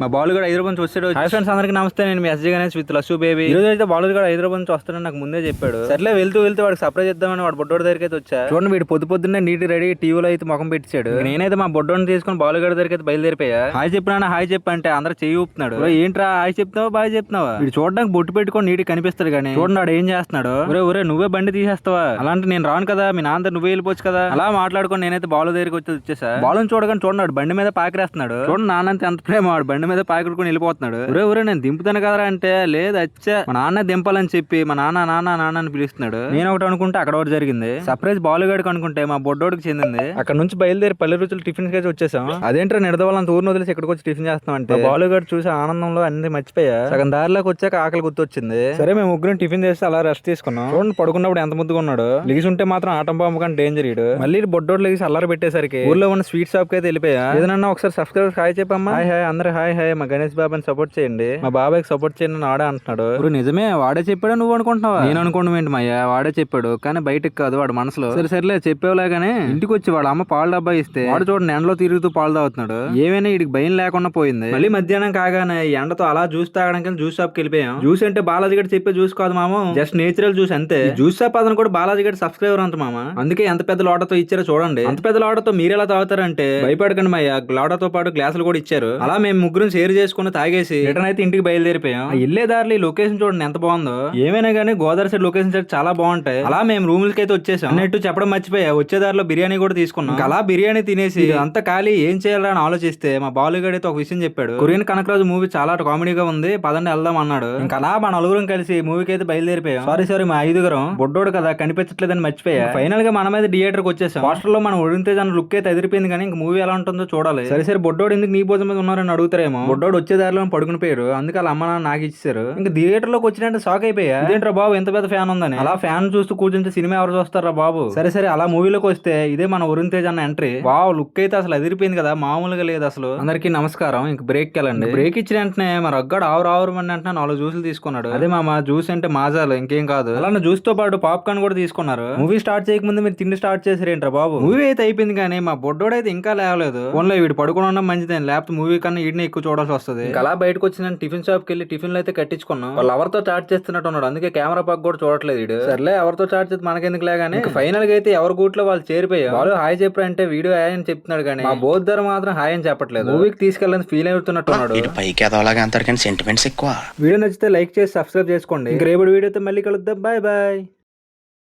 మా బాలుగాడు హైదరాబాద్ నుంచి వచ్చాడు. హాయ్ ఫ్రెండ్స్, అందరికీ నమస్తే. నేను మీ ఎస్జీ గణేష్ విత్ లస్సు బేబీ. ఈ రోజు అయితే బాలుగాడు హైదరాబాద్ నుంచి వస్తాడని నాకు ముందే చెప్పాడు. సర్లే వెళ్తూ వాడికి సర్ప్రైజ్ ఇద్దామని వాడు బొడ్డోడి దగ్గరికి అయితే వచ్చా. చూడండి, వీడు పొద్దున్నే నీటి రెడీ టీవీలో అయితే ముఖం పెట్టాడు. నేనైతే మా బొడ్డోని తీసుకుని బాలుగాడి దగ్గరికి అయితే బయలుదేరిపోయా. హాయ్ చెప్పినా హాయ్ చెప్పంటే అందరూ చెయ్యి ఊపుతున్నాడు. ఏంట్రా హాయ్ చెప్తున్నావా బాయ్ చెప్తున్నావా? వీడు చూడడానికి బొట్టు పెట్టుకొని నీటి కనిపిస్తాడు కానీ చూడండి వాడు ఏం చేస్తున్నాడు. ఒరే నువ్వే బండి తీసేస్తావా? అలాంటి నేను రాను కదా, మీ నాన్న నువ్వే వెళ్ళిపోవచ్చు కదా. అలా మాట్లాడుకొని నేనైతే బాలు దగ్గరికి వచ్చేసా. బాలుని చూడగానే చూడండి బండి మీద పాకిరేస్తున్నాడు. చూడండి నాన్నంత ఎంత ప్రేమ, వాడు బండి మీద పాకిడుకొని వెళ్ళిపోతున్నాడు. ఒరే నేను దింపుతాను కదా అంటే లేదు అచ్చా మా నాన్న దింపాలని చెప్పి మా నాన్న అని పిలుస్తున్నాడు. నేను ఒకటి అనుకుంటే అక్కడ ఒకటి జరిగింది. సర్ప్రైజ్ బాలుగాడికి అనుకుంటే మా బొడ్డోడికి చెందింది. అక్కడ నుంచి బయలుదేరి పల్లె రుచులు టిఫిన్ కి వచ్చేసాం. అదేంటో నిడదవాళ్ళంత ఊరిని వదిలేసి ఇక్కడికి వచ్చి టిఫిన్ చేస్తాం అంటే బాలుగాడు చూసి ఆనందంలో అన్ని మర్చిపోయా. సగం దారిలోకి వచ్చాక ఆకలి గుర్తొచ్చింది. సరే మేము ముగ్గురం టిఫిన్ చేసి అలా రెస్ట్ తీసుకున్నాం. చూడండి పడుకున్నప్పుడు ఎంత ముద్దుగా ఉన్నాడు. లిగిసి ఉంటే మాత్రం ఆటం బాంబు కానీ డేంజర్ ఇడు. మళ్ళీ బొడ్డోడు లెగిసి అల్లరి పెట్టేసరికి ఊర్లో ఉన్న స్వీట్ షాప్ కి అయితే వెళ్ళిపోయా. ఏదన్నా ఒకసారి సబ్స్క్రైబర్ హాయ్ చెప్పమ్మా. హాయ్ అందరూ హాయ్. మా గణేష్ బాబాని సపోర్ట్ చేయండి, మా బాబాయ్కి సపోర్ట్ చేయండి అని ఆడే అంటున్నాడు. ఇప్పుడు నిజమే వాడే చెప్పాడు నువ్వు అనుకుంటున్నావా? నేను అనుకోవడం ఏంటి మయ్యా, వాడే చెప్పాడు కానీ బయటకు కాదు వాడు మనసులో. సరేలే చెప్పేలాగానే ఇంటికి వచ్చి వాడు అమ్మ పాలు డబ్బా ఇస్తే వాడు చూడండి ఎండలో తిరుగుతూ పాలు తాగుతున్నాడు. ఏమైనా వీడికి భయం లేకుండా పోయింది. మళ్ళీ మధ్యాహ్నం కాగానే ఎండతో అలా జ్యూస్ తాగడానికి జ్యూస్ షాప్ కి వెళ్ళిపోయాం. జ్యూస్ అంటే బాలాజీ గడి చెప్పే జ్యూస్ కాదు మామ, జస్ట్ నేచురల్ జ్యూస్ అంతే. జ్యూస్ షాప్ అతను కూడా బాలాజీ గడి సబ్స్క్రైబర్ అంత మామ, అందుకే ఎంత పెద్ద లోటతో ఇచ్చారో చూడండి. అంత పెద్ద లోటతో మీరు ఎలా తాగుతారంటే భయపడకండి మయ్య, లోటతో పాటు గ్లాసులు కూడా ఇచ్చారు. అలా మేము ముగ్గురు షేర్ చేసుకుని తాగేసి రిటర్న్ అయితే ఇంటికి బయలుదేరిపోయాం. ఇల్లే దారిలో లొకేషన్ చూడండి ఎంత బాగుందో. ఏమైనా కానీ గోదావరి సైడ్ లొకేషన్ సైడ్ చాలా బాగుంటాయి. అలా మేము రూములకి అయితే వచ్చేసాం. అన్నట్టు చెప్పడం మర్చిపోయా, వచ్చే దారిలో బిర్యానీ కూడా తీసుకున్నాం. అలా బిర్యానీ తినేసి అంత ఖాళీ ఏం చేయాలని ఆలోచిస్తే మా బాలుగాడు అయితే ఒక విషయం చెప్పాడు. కొరియన్ కనకరాజు మూవీ చాలా కామెడీగా ఉంది, పదండి వెళ్దాం అన్నాడు. ఇంకా అలా మా నలుగురం కలిసి మూవీకి అయితే బయలుదేరిపోయాం. సారీ మా ఐదుగురం బొడ్డోడు కదా కనిపించట్లేదని మర్చిపోయా. ఫైనల్ గా మన మీద థియేటర్ కి వచ్చేసాం. పోస్టర్ లో మనం ఒడితే లుక్ అయితే ఎదిరిపోయింది కానీ ఇంక మూవీ ఎలా ఉంటుందో చూడాలి. సరే బొడ్డోడు ఎందుకు నీ భోజనం మీద ఉన్నారని అడుగుతారేమో. బొడ్డోడు వచ్చే దారిలో పడుకుని పోయారు, అందుకే వాళ్ళ అమ్మ నాన్న నాకు ఇచ్చారు. ఇంకా థియేటర్ లోకి వచ్చినట్టు షాక్ అయిపోయా. ఇదేంట్రా బాబు ఎంత పెద్ద ఫ్యాన్ ఉందని. అలా ఫ్యాన్ చూస్తూ కూర్చుంటే సినిమా ఎవరు చూస్తారా బాబు. సరే అలా మూవీలోకి వస్తే ఇదే మన వరుణ్ తేజ్ అన్న ఎంట్రీ. వావ్ లుక్ అయితే అసలు ఎదిరిపోయింది కదా, మామూలుగా లేదు అసలు. అందరికి నమస్కారం. ఇంక బ్రేక్ వెళ్ళండి. బ్రేక్ ఇచ్చిన వెంటనే మన రగ్గాడు ఆవురు అని అంటే 4 జ్యూసులు తీసుకున్నాడు. అదే మా జ్యూస్ అంటే మాజాలు ఇంకేం కాదు. అలా జ్యూస్ తో పాటు పాప్కార్న్ కూడా తీసుకున్నారు. మూవీ స్టార్ట్ చేయకముందు మీరు తిండి స్టార్ట్ చేసారేంట్రా బాబు. మూవీ అయితే అయిపోయింది కానీ మా బొడ్డోడు అయితే ఇంకా లేవలేదు. ఫోన్లో వీడు పడుకుని ఉండడం మంచిదే, లేకపోతే మూవీ కన్నా వీడిని ఎక్కువ చూడాల్సి వస్తుంది. అలా బయటకు వచ్చిన టిఫిన్ షాప్ కి వెళ్ళి టిఫిన్ అయితే కట్టించుకున్నాం. వాళ్ళు ఎవరితో చాట్ చేస్తున్నట్టు ఉన్నాడు, అందుకే కెమెరా పక్క కూడా చూడట్లేదు వీడు. సర్లే ఎవరితో చాట్ చేస్తే మనకెందుకు లేగానే ఫైనల్ గా అయితే ఎవరి గూట్లో వాళ్ళు చేరిపోయారు. వాళ్ళు హాయ్ చెప్పారంటే వీడియో హాయ్ అని చెప్తున్నాడు కానీ మా బోద్దరు మాత్రం హాయ్ అని చెప్పట్లేదు. మూవీకి తీసుకెళ్ళని ఫీల్ అవుతున్నట్టు ఉన్నాడు. వీడియో నచ్చితే లైక్ చేసి సబ్స్క్రైబ్ చేసుకోండి. ఇంకా రేపటి వీడియోతో మళ్ళీ కలుద్దాం. బాయ్.